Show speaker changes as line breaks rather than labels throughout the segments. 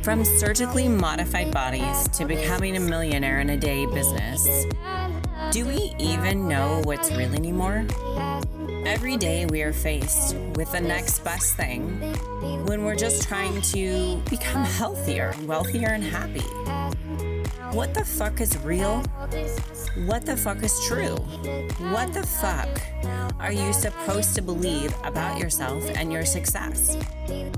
From surgically modified bodies to becoming a millionaire in a day business, do we even know what's real anymore? Every day we are faced with the next best thing when we're just trying to become healthier, wealthier, and happy. What the fuck is real? What the fuck is true? What the fuck are you supposed to believe about yourself and your success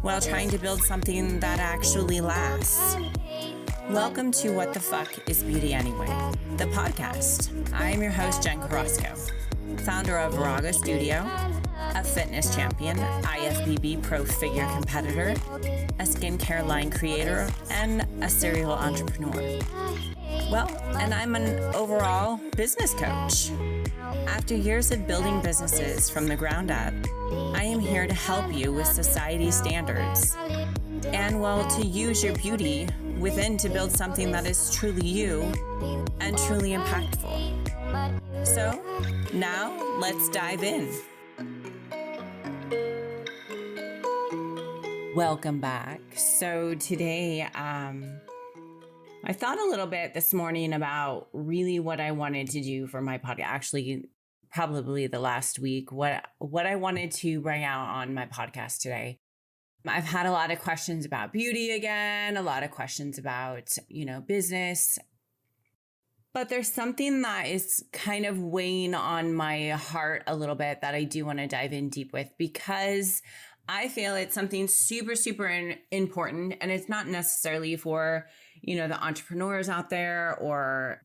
while trying to build something that actually lasts? Welcome to What the Fuck is Beauty Anyway, the podcast. I am your host, Jen Carrasco, founder of Raga Studio, a fitness champion, IFBB pro figure competitor, a skincare line creator, and a serial entrepreneur. Well, and I'm an overall business coach. After years of building businesses from the ground up, I am here to help you with society's standards and, well, to use your beauty within to build something that is truly you and truly impactful. So now let's dive in. Welcome back. So today, I thought a little bit this morning about really what I wanted to do for my podcast. Actually, probably the last week, what I wanted to bring out on my podcast today. I've had a lot of questions about beauty again, a lot of questions about, business. But there's something that is kind of weighing on my heart a little bit that I do want to dive in deep with, because I feel it's something super, super important. And it's not necessarily for, the entrepreneurs out there or,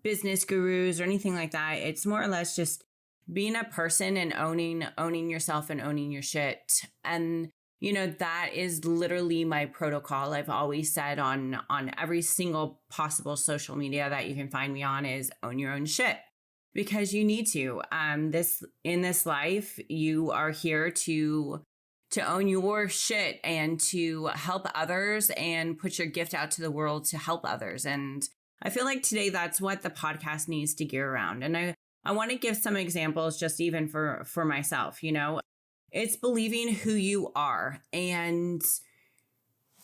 business gurus or anything like that. It's more or less just being a person and owning yourself and owning your shit. And, that is literally my protocol. I've always said on every single possible social media that you can find me on is own your own shit, because you need to. In this life, you are here to own your shit and to help others and put your gift out to the world to help others. And I feel like today that's what the podcast needs to gear around. And I want to give some examples just even for myself, It's believing who you are. And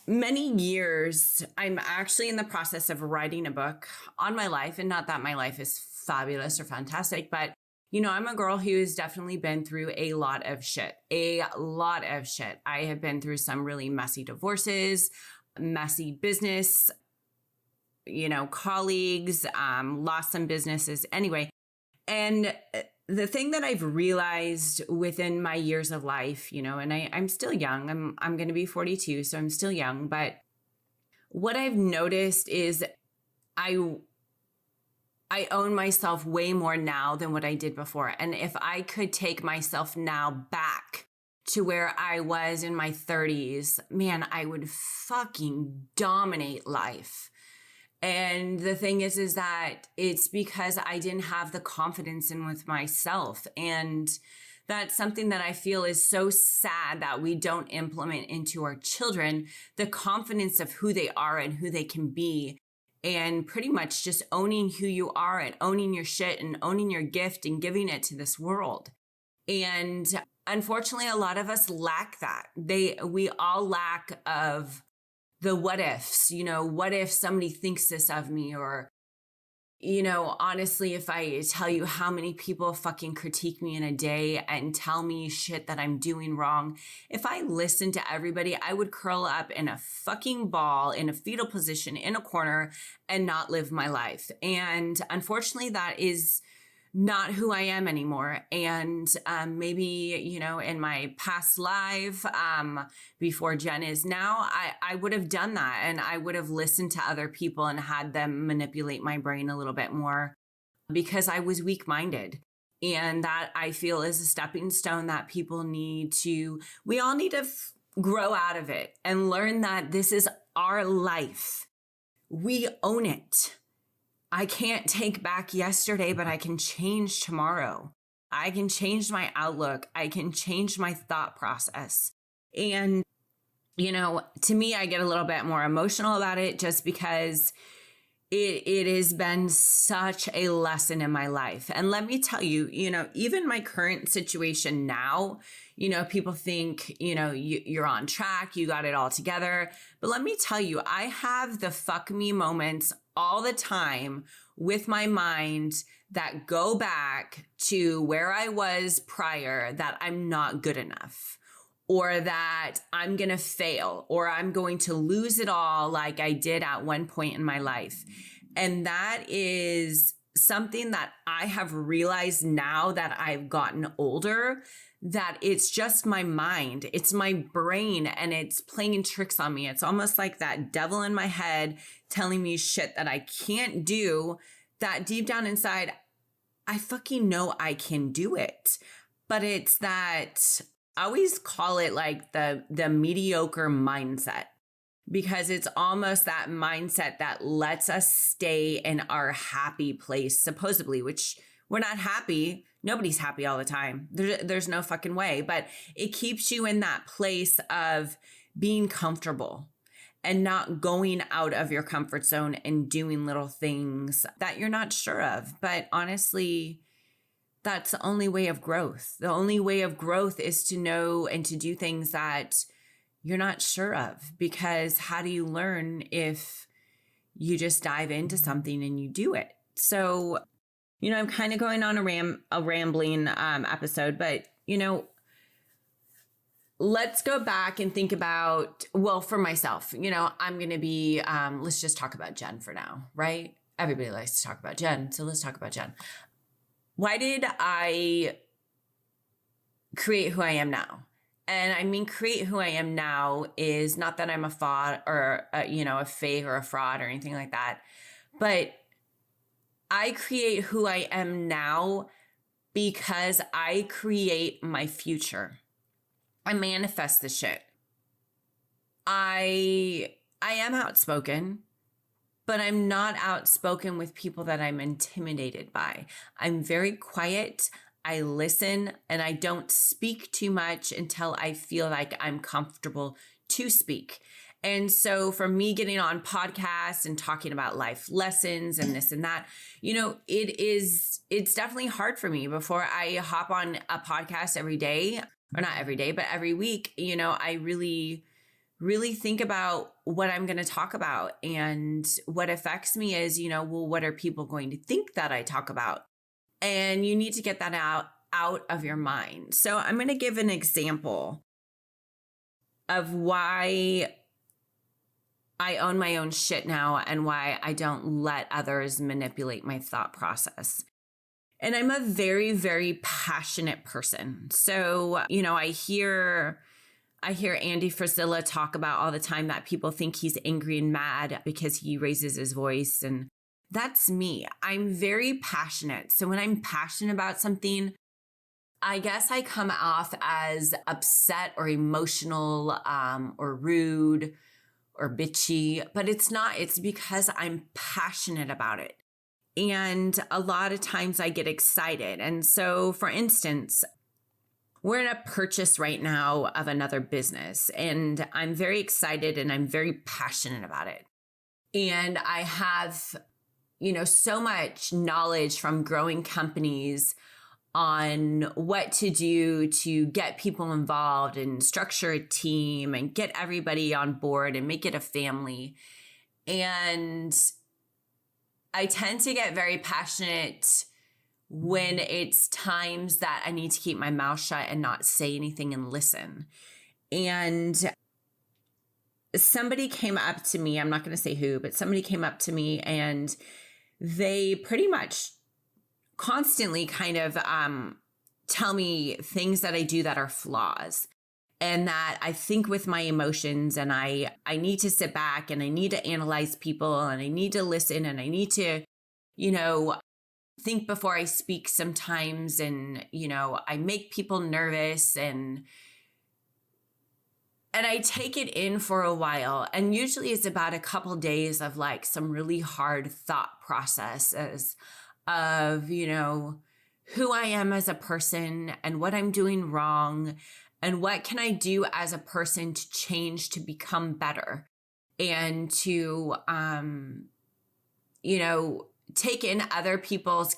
many years, I'm actually in the process of writing a book on my life. And not that my life is fabulous or fantastic, but I'm a girl who has definitely been through a lot of shit. I have been through some really messy divorces, messy business, colleagues, lost some businesses anyway. And the thing that I've realized within my years of life, and I'm still young, I'm going to be 42, so I'm still young. But what I've noticed is I own myself way more now than what I did before. And if I could take myself now back to where I was in my 30s, man, I would fucking dominate life. And the thing is that it's because I didn't have the confidence in with myself. And that's something that I feel is so sad that we don't implement into our children, the confidence of who they are and who they can be. And pretty much just owning who you are and owning your shit and owning your gift and giving it to this world. And unfortunately, a lot of us lack that. We all lack of the what ifs, what if somebody thinks this of me? Or, honestly, if I tell you how many people fucking critique me in a day and tell me shit that I'm doing wrong, if I listened to everybody, I would curl up in a fucking ball in a fetal position in a corner and not live my life. And unfortunately, that is not who I am anymore. And maybe, in my past life, before Jen is now, I would have done that. And I would have listened to other people and had them manipulate my brain a little bit more because I was weak-minded. And that I feel is a stepping stone that people we all need to grow out of it and learn that this is our life. We own it. I can't take back yesterday, but I can change tomorrow. I can change my outlook. I can change my thought process. And, to me, I get a little bit more emotional about it just because it has been such a lesson in my life. And let me tell you, even my current situation now, People think, you're on track, you got it all together. But let me tell you, I have the fuck me moments all the time with my mind that go back to where I was prior, that I'm not good enough, or that I'm going to fail, or I'm going to lose it all like I did at one point in my life. And that is something that I have realized now that I've gotten older, that it's just my mind, it's my brain, and it's playing tricks on me. It's almost like that devil in my head telling me shit that I can't do, that deep down inside, I fucking know I can do it. But it's that, I always call it like the mediocre mindset, because it's almost that mindset that lets us stay in our happy place, supposedly, which we're not happy. Nobody's happy all the time. There's no fucking way, but it keeps you in that place of being comfortable and not going out of your comfort zone and doing little things that you're not sure of. But honestly, that's the only way of growth. The only way of growth is to know and to do things that you're not sure of, because how do you learn if you just dive into something and you do it? So, I'm kind of going on a rambling episode, but, let's go back and think about, well, for myself, I'm going to be, let's just talk about Jen for now, right? Everybody likes to talk about Jen. So let's talk about Jen. Why did I create who I am now? And I mean, create who I am now is not that I'm a fraud or, a fake or a fraud or anything like that. But I create who I am now because I create my future. I manifest the shit. I am outspoken, but I'm not outspoken with people that I'm intimidated by. I'm very quiet. I listen, and I don't speak too much until I feel like I'm comfortable to speak. And so for me getting on podcasts and talking about life lessons and this and that, it's definitely hard for me. Before I hop on a podcast every day, or not every day, but every week, I really, really think about what I'm going to talk about. And what affects me is, what are people going to think that I talk about? And you need to get that out of your mind. So I'm going to give an example of why I own my own shit now and why I don't let others manipulate my thought process. And I'm a very, very passionate person. So, I hear Andy Frisella talk about all the time that people think he's angry and mad because he raises his voice. And that's me. I'm very passionate. So when I'm passionate about something, I guess I come off as upset or emotional, or rude or bitchy, but it's not. It's because I'm passionate about it. And a lot of times I get excited. And so, for instance, we're in a purchase right now of another business, and I'm very excited and I'm very passionate about it. And I have, so much knowledge from growing companies on what to do to get people involved and structure a team and get everybody on board and make it a family. And I tend to get very passionate when it's times that I need to keep my mouth shut and not say anything and listen. And somebody came up to me, I'm not going to say who, but somebody came up to me and they pretty much constantly kind of tell me things that I do that are flaws, and that I think with my emotions, and I need to sit back and I need to analyze people and I need to listen and I need to, think before I speak sometimes. And, I make people nervous and I take it in for a while. And usually it's about a couple days of like some really hard thought processes of, who I am as a person and what I'm doing wrong and what can I do as a person to change, to become better, and to, take in other people's,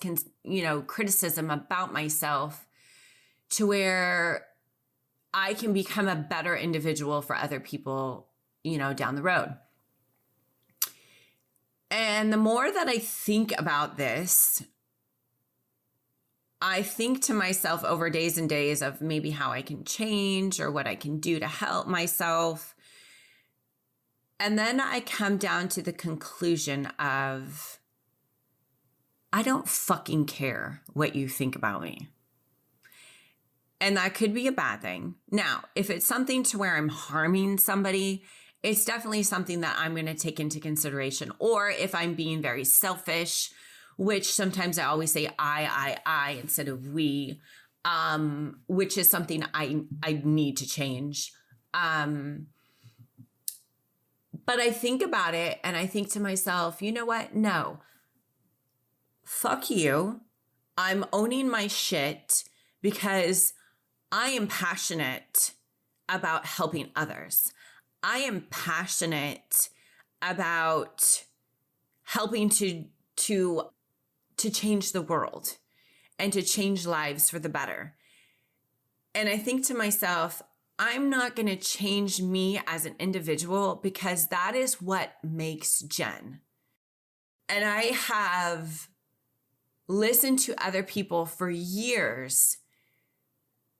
criticism about myself, to where I can become a better individual for other people, down the road. And the more that I think about this, I think to myself over days and days of maybe how I can change or what I can do to help myself. And then I come down to the conclusion of, I don't fucking care what you think about me. And that could be a bad thing. Now, if it's something to where I'm harming somebody, it's definitely something that I'm going to take into consideration. Or if I'm being very selfish, which sometimes I always say I instead of we, which is something I need to change. But I think about it and I think to myself, you know what? No, fuck you. I'm owning my shit because I am passionate about helping others. I am passionate about helping to change the world and to change lives for the better. And I think to myself, I'm not going to change me as an individual because that is what makes Jen. And I have listened to other people for years.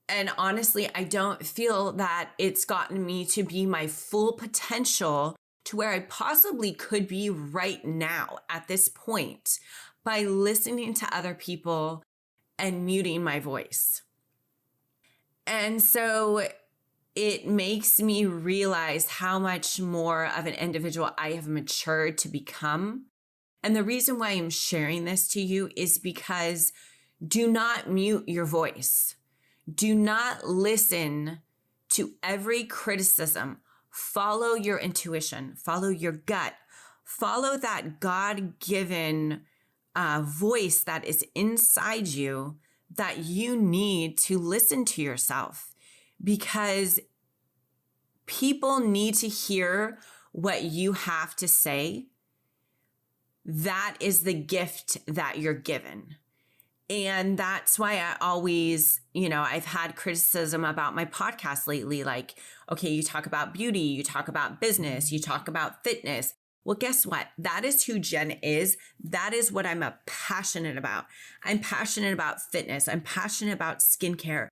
And honestly, I don't feel that it's gotten me to be my full potential to where I possibly could be right now at this point by listening to other people and muting my voice. And so it makes me realize how much more of an individual I have matured to become. And the reason why I'm sharing this to you is because do not mute your voice. Do not listen to every criticism. Follow your intuition, follow your gut, follow that God-given voice that is inside you that you need to listen to yourself, because people need to hear what you have to say. That is the gift that you're given. And that's why I always, I've had criticism about my podcast lately. Like, okay, you talk about beauty, you talk about business, you talk about fitness. Well, guess what? That is who Jen is. That is what I'm passionate about. I'm passionate about fitness. I'm passionate about skincare.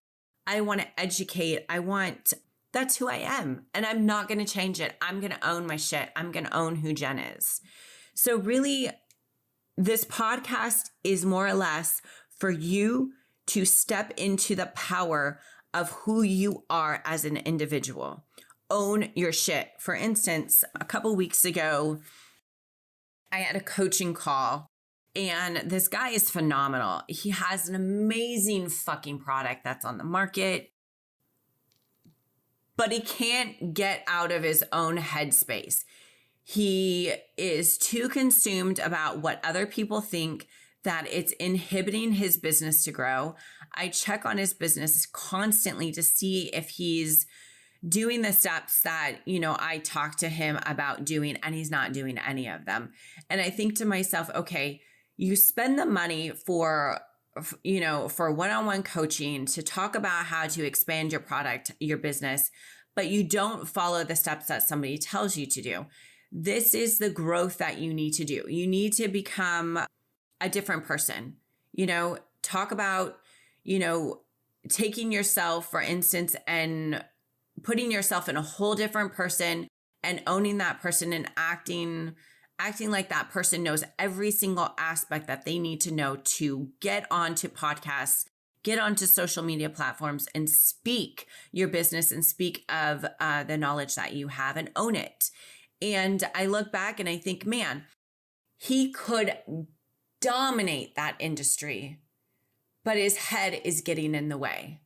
I want to educate. That's who I am. And I'm not going to change it. I'm going to own my shit. I'm going to own who Jen is. So really, this podcast is more or less for you to step into the power of who you are as an individual. Own your shit. For instance, a couple weeks ago, I had a coaching call and this guy is phenomenal. He has an amazing fucking product that's on the market, but he can't get out of his own headspace. He is too consumed about what other people think that it's inhibiting his business to grow. I check on his business constantly to see if he's doing the steps that, I talked to him about doing, and he's not doing any of them. And I think to myself, okay, you spend the money for one-on-one coaching to talk about how to expand your product, your business, but you don't follow the steps that somebody tells you to do. This is the growth that you need to do. You need to become a different person. Talk about, taking yourself, for instance, and putting yourself in a whole different person and owning that person and acting like that person knows every single aspect that they need to know to get onto podcasts, get onto social media platforms and speak your business and speak of the knowledge that you have and own it. And I look back and I think, man, he could dominate that industry, but his head is getting in the way.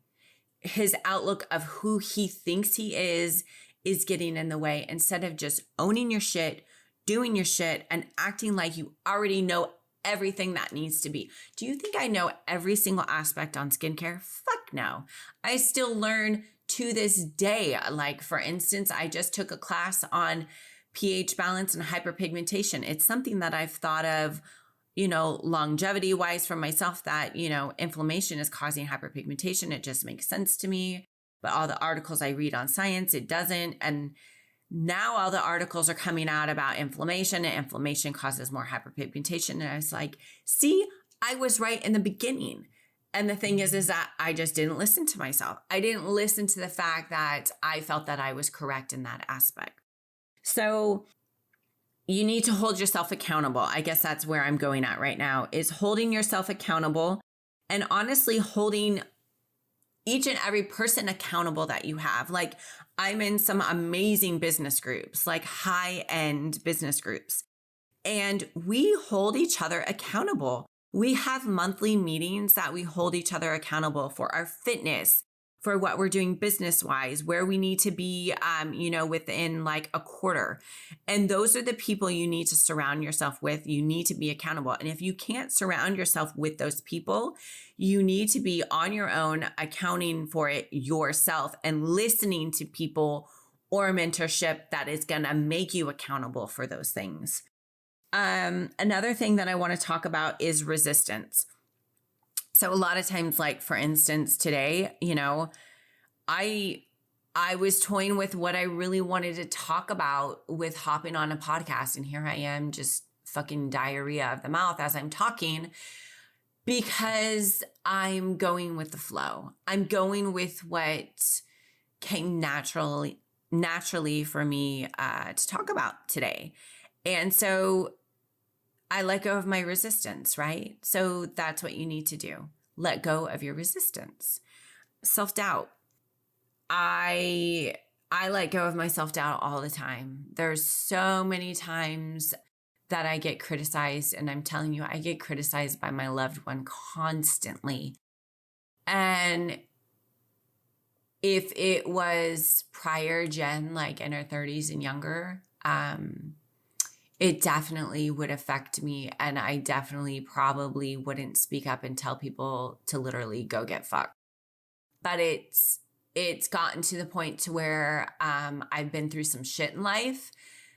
His outlook of who he thinks he is getting in the way, instead of just owning your shit, doing your shit, and acting like you already know everything that needs to be. Do you think I know every single aspect on skincare? Fuck no. I still learn to this day. Like, for instance, I just took a class on pH balance and hyperpigmentation. It's something that I've thought of, longevity wise for myself, that, inflammation is causing hyperpigmentation. It just makes sense to me. but all the articles I read on science, it doesn't. And now all the articles are coming out about inflammation, and inflammation causes more hyperpigmentation. And I was like, see, I was right in the beginning. And the thing is that I just didn't listen to myself. I didn't listen to the fact that I felt that I was correct in that aspect. So you need to hold yourself accountable. I guess that's where I'm going at right now, is holding yourself accountable, and honestly holding each and every person accountable that you have. Like, I'm in some amazing business groups, like high-end business groups, and we hold each other accountable. We have monthly meetings that we hold each other accountable for our fitness, for what we're doing business-wise, where we need to be, within like a quarter. And those are the people you need to surround yourself with. You need to be accountable. And if you can't surround yourself with those people, you need to be on your own, accounting for it yourself and listening to people or mentorship that is going to make you accountable for those things. Another thing that I want to talk about is resistance. So a lot of times, like for instance, today, I was toying with what I really wanted to talk about with hopping on a podcast. And here I am, just fucking diarrhea of the mouth as I'm talking, because I'm going with the flow. I'm going with what came naturally for me to talk about today. And so I let go of my resistance, right? So that's what you need to do. Let go of your resistance. Self-doubt. I let go of my self-doubt all the time. There's so many times that I get criticized, and I'm telling you, I get criticized by my loved one constantly. And if it was prior Jen, like in her 30s and younger, it definitely would affect me. And I definitely probably wouldn't speak up and tell people to literally go get fucked. But it's gotten to the point to where I've been through some shit in life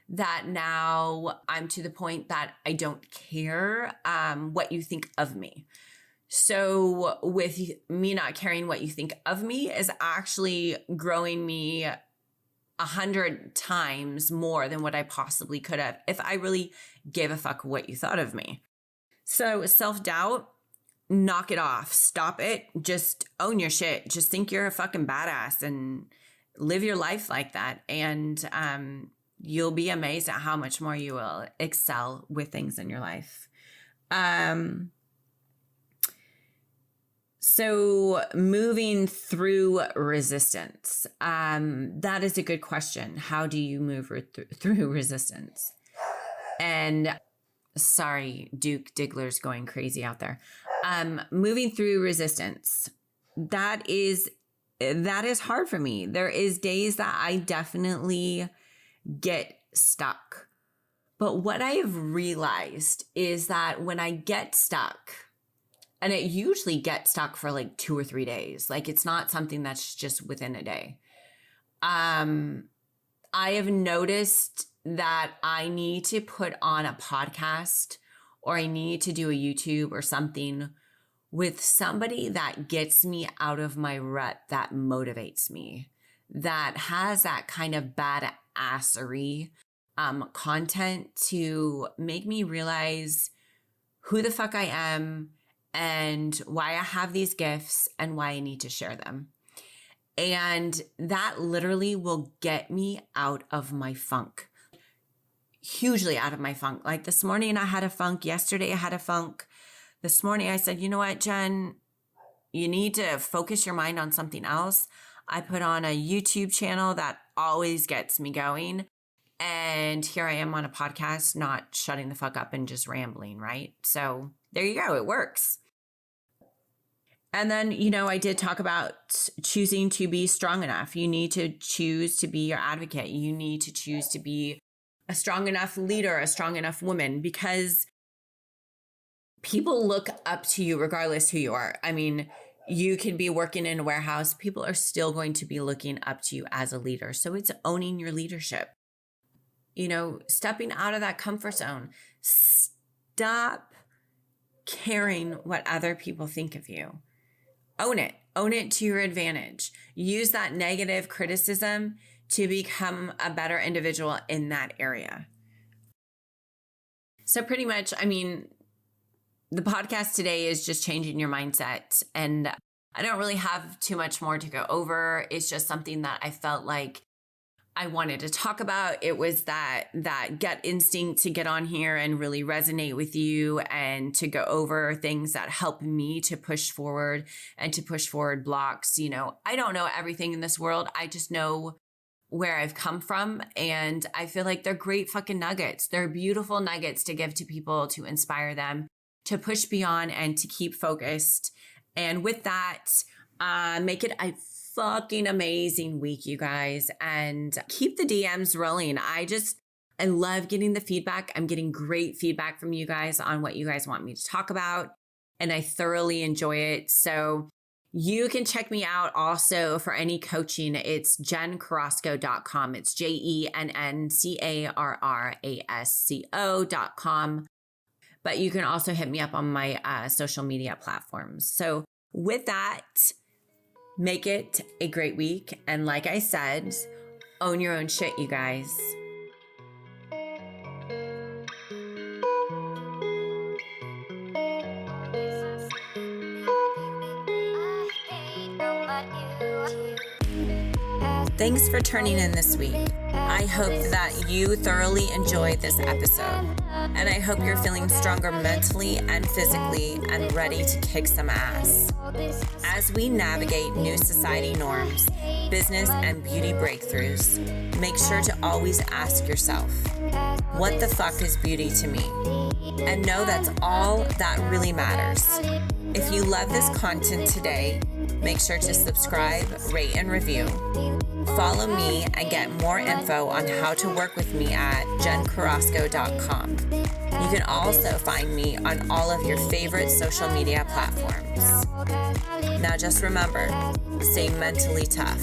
that now I'm to the point that I don't care what you think of me. So with me not caring what you think of me is actually growing me 100 times more than what I possibly could have if I really gave a fuck what you thought of me. So self-doubt, knock it off. Stop it. Just own your shit. Just think you're a fucking badass and live your life like that. And you'll be amazed at how much more you will excel with things in your life. So moving through resistance, that is a good question. How do you move through resistance? And sorry, Duke Diggler's going crazy out there. Moving through resistance, that is hard for me. There is days that I definitely get stuck. But what I have realized is that when I get stuck, and it usually gets stuck for like 2 or 3 days. Like, it's not something that's just within a day. I have noticed that I need to put on a podcast, or I need to do a YouTube or something with somebody that gets me out of my rut, that motivates me, that has that kind of badassery content to make me realize who the fuck I am, and why I have these gifts, and why I need to share them. And that literally will get me out of my funk. Hugely out of my funk. Like this morning I had a funk. Yesterday I had a funk. This morning I said, you know what, Jen? You need to focus your mind on something else. I put on a YouTube channel that always gets me going. And here I am on a podcast, not shutting the fuck up and just rambling, right? So there you go. It works. And then, I did talk about choosing to be strong enough. You need to choose to be your advocate. You need to choose to be a strong enough leader, a strong enough woman, because people look up to you regardless who you are. I mean, you can be working in a warehouse. People are still going to be looking up to you as a leader. So it's owning your leadership. Stepping out of that comfort zone. Stop caring what other people think of you. Own it. Own it to your advantage. Use that negative criticism to become a better individual in that area. So pretty much, I mean, the podcast today is just changing your mindset. And I don't really have too much more to go over. It's just something that I felt like I wanted to talk about. It was that gut instinct to get on here and really resonate with you and to go over things that help me to push forward and to push forward blocks. You know, I don't know everything in this world. I just know where I've come from. And I feel like they're great fucking nuggets. They're beautiful nuggets to give to people, to inspire them, to push beyond and to keep focused. And with that, make it a fucking amazing week, you guys, and keep the DMs rolling. I love getting the feedback. I'm getting great feedback from you guys on what you guys want me to talk about, and I thoroughly enjoy it. So you can check me out also for any coaching. It's jencarrasco.com. It's JenCarrasco.com. But you can also hit me up on my social media platforms. So with that, make it a great week. And like I said, own your own shit, you guys. Thanks for turning in this week. I hope that you thoroughly enjoyed this episode, and I hope you're feeling stronger mentally and physically and ready to kick some ass. As we navigate new society norms, business and beauty breakthroughs, make sure to always ask yourself, what the fuck is beauty to me? And know that's all that really matters. If you love this content today, make sure to subscribe, rate, and review. Follow me and get more info on how to work with me at JenCarrasco.com. You can also find me on all of your favorite social media platforms. Now just remember, stay mentally tough.